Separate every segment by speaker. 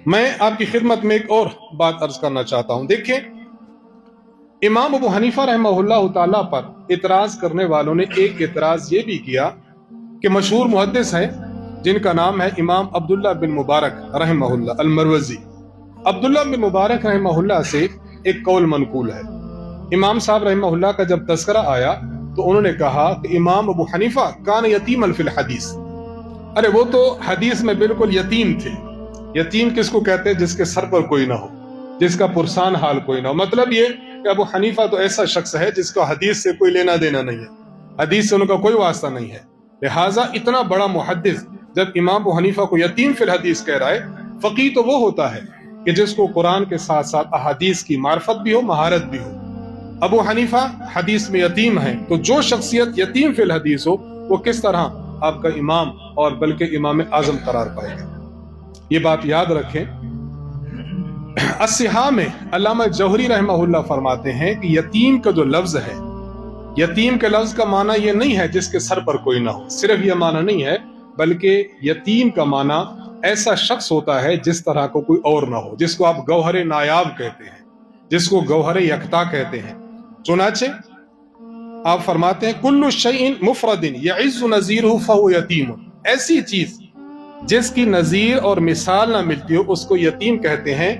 Speaker 1: मैं आपकी खिदमत में एक और बात अर्ज करना चाहता हूं। देखिए, इमाम अबू हनीफा रहमहुल्लाह ताला पर इतराज करने वालों ने एक इतराज ये भी किया कि मशहूर मुहद्दिस हैं जिनका नाम है इमाम अब्दुल्ला बिन मुबारक रहमहुल्लाह अल-मरवजी। अब्दुल्ला बिन मुबारक रहमहुल्लाह से एक कौल मनकूल है। इमाम साहब रहमहुल्लाह का जब तस्करा आया तो उन्होंने कहा कि इमाम अबू हनीफा कान यतीमन फिल हदीस। अरे वो तो हदीस में बिल्कुल यतीम थे। यतीम किसको कहते हैं? जिसके सर पर कोई ना हो, जिसका पुरसान हाल कोई ना हो। मतलब ये कि अबू हनीफा तो ऐसा शख्स है जिसका हदीस से कोई लेना देना नहीं है, हदीस से उनका कोई वास्ता नहीं है। लिहाजा इतना बड़ा मुहद्दिस जब इमाम अबू हनीफा को यतीम फिल हदीस कह रहा है, फकीह तो वो होता है कि जिसको कुरान के साथ साथ अहादीस की मार्फत भी हो, महारत भी हो। अबू हनीफा हदीस में यतीम है, तो जो शख्सियत यतीम फिल हदीस हो वो किस तरह आपका इमाम और बल्कि इमाम आजम करार पाएगा? ये बात याद रखें। अस्सिहा में अल्लामा जौहरी रहमहुल्लाह फरमाते हैं कि यतीम का जो लफ्ज है, यतीम के लफ्ज का माना ये नहीं है जिसके सर पर कोई ना हो, सिर्फ ये माना नहीं है, बल्कि यतीम का माना ऐसा शख्स होता है जिस तरह को कोई और ना हो, जिसको आप गौहर नायाब कहते हैं, जिसको गौहर यकता कहते हैं। चुनाचे आप फरमाते हैं कुल्लु शैइन मुफरदिन यइज़्ज़ु नज़ीरुहु फहुव यतीम। ऐसी चीज जिसकी नजीर और मिसाल ना मिलती हो उसको यतीम कहते हैं।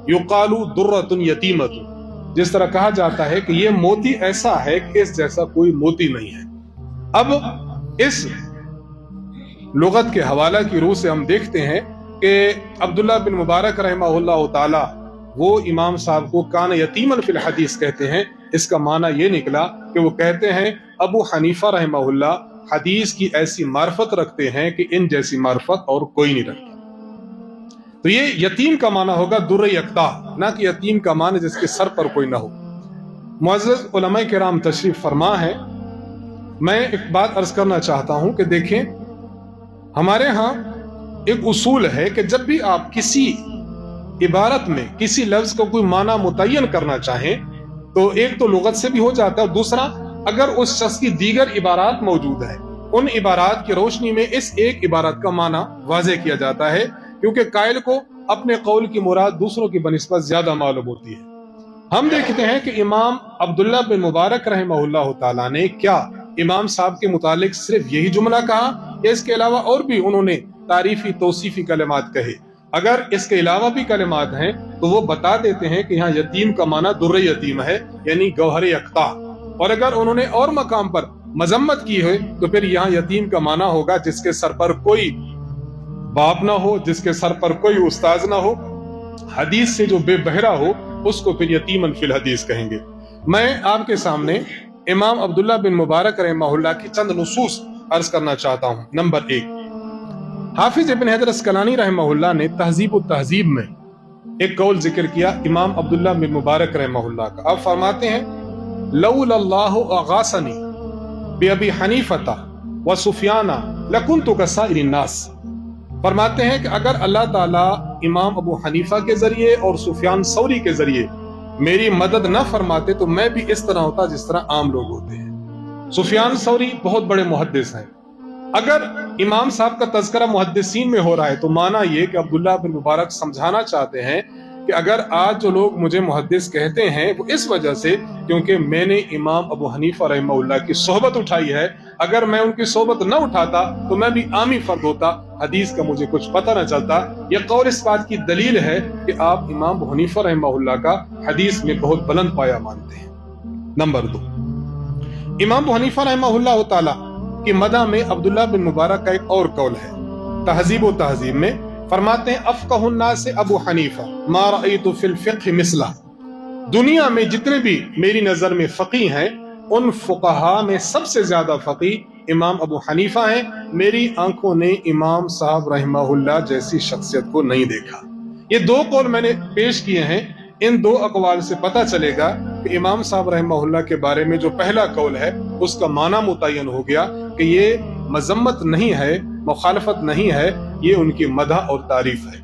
Speaker 1: युकालु दुर्रतुन यतीमतुन, जिस तरह कहा जाता है कि ये मोती ऐसा है कि इस जैसा कोई मोती नहीं है। अब इस लुगत के हवाला की रूह से हम देखते हैं कि अब्दुल्ला बिन मुबारक रहमहुल्लाह ताला वो इमाम साहब को कान यतीमन फिल हदीस कहते हैं। इसका माना ये निकला कि वो कहते हैं अबू हनीफा रहमहुल्लाह हदीस की ऐसी मार्फत रखते हैं कि इन जैसी मार्फत और कोई नहीं रखता। तो ये यतीम का माना होगा दुर्र यकता, ना कि यतीम का माना जिसके सर पर कोई ना हो। मुअज़्ज़ज़ उलमा किराम तशरीफ फरमा है। मैं एक बात अर्ज करना चाहता हूं कि देखें, हमारे यहाँ एक उसूल है कि जब भी आप किसी इबारत में किसी लफ्ज को कोई माना मुतय्यन करना चाहें तो एक तो लुगत से भी हो जाता है, और दूसरा अगर उस शख्स की दीगर इबारात मौजूद है उन इबारात की रोशनी में इस एक इबारत का माना वाज़े किया जाता है, क्योंकि कायल को अपने कौल की मुराद दूसरों की बनिस्बत ज्यादा मालूम होती है। हम देखते हैं कि इमाम अब्दुल्ला बिन मुबारक रहमहुल्लाह ताला ने क्या इमाम साहब के मुतालिक सिर्फ यही जुमला कहा या इसके अलावा और भी उन्होंने तारीफी तौसीफी कलिमात कहे? अगर इसके अलावा भी कलिमात हैं तो वो बता देते हैं कि यहाँ यतीम का माना दुर्र यतीम है, यानी गौहर यकता। और अगर उन्होंने और मकाम पर मजम्मत की है तो फिर यहाँ यतीम का माना होगा जिसके सर पर कोई बाप ना हो, जिसके सर पर कोई उस्ताद ना हो, हदीस से जो बेबहरा हो उसको फिर यतीमन फिल हदीस कहेंगे। मैं आपके सामने इमाम अब्दुल्ला बिन मुबारक रहमहुल्लाह की चंद नुसूस अर्ज करना चाहता हूँ। नंबर 1, हाफिज इब्न हजर अस्कलानी रहमहुल्लाह ने तहज़ीब में एक कौल जिक्र किया इमाम अब्दुल्ला बिन मुबारक रहमहुल्लाह का। अब फरमाते हैं लौलल्लाहु अगासनी बिअबी हनीफता व सुफियाना लकुन्तु कसाइरिन नास। फरमाते हैं कि अगर अल्लाह ताला इमाम अबू हनीफा के जरिए और सुफियान सौरी के जरिए मेरी मदद न फरमाते तो मैं भी इस तरह होता जिस तरह आम लोग होते हैं। सुफियान सौरी बहुत बड़े मुहद्दिस हैं। अगर इमाम साहब का तज़किरा मुहद्दिसीन में हो रहा है तो माना ये कि अब्दुल्ला बिन मुबारक समझाना चाहते हैं कि अगर आज जो लोग मुझे मुहद्दिस कहते हैं वो इस वजह से क्योंकि मैंने इमाम अबू हनीफा रहमहुल्लाह की सोहबत उठाई है। अगर मैं उनकी सोहबत न उठाता तो मैं भी आमी फर्द होता, हदीस का मुझे कुछ पता न चलता। यह कौल इस बात की दलील है कि आप इमाम अबू हनीफा रहमहुल्लाह का हदीस में बहुत बुलंद पाया मानते हैं। नंबर 2, इमाम अबू हनीफा रहमहुल्लाह ताला की मदा में अब्दुल्ला बिन मुबारक का एक और कौल है। तहज़ीब व तहज़ीब में फरमाते हैं अफ़क़हुन नास अबू हनीफा मा रअयतु फिल फ़िक़्ह मिसला। दुनिया में जितने भी मेरी नजर में फकीह हैं उन फुक़हा में सबसे ज्यादा फकीह इमाम अबू हनीफा हैं। मेरी आंखों ने इमाम साहब रहमहुल्लाह जैसी शख्सियत को नहीं देखा। ये 2 कौल मैंने पेश किए हैं। इन 2 अक़वाल से पता चलेगा कि इमाम साहब रहमहुल्लाह के बारे में जो पहला कौल है उसका माना मुतय्यन हो गया कि ये मजम्मत नहीं है, मुखालफत नहीं है, ये उनकी मदह और तारीफ है।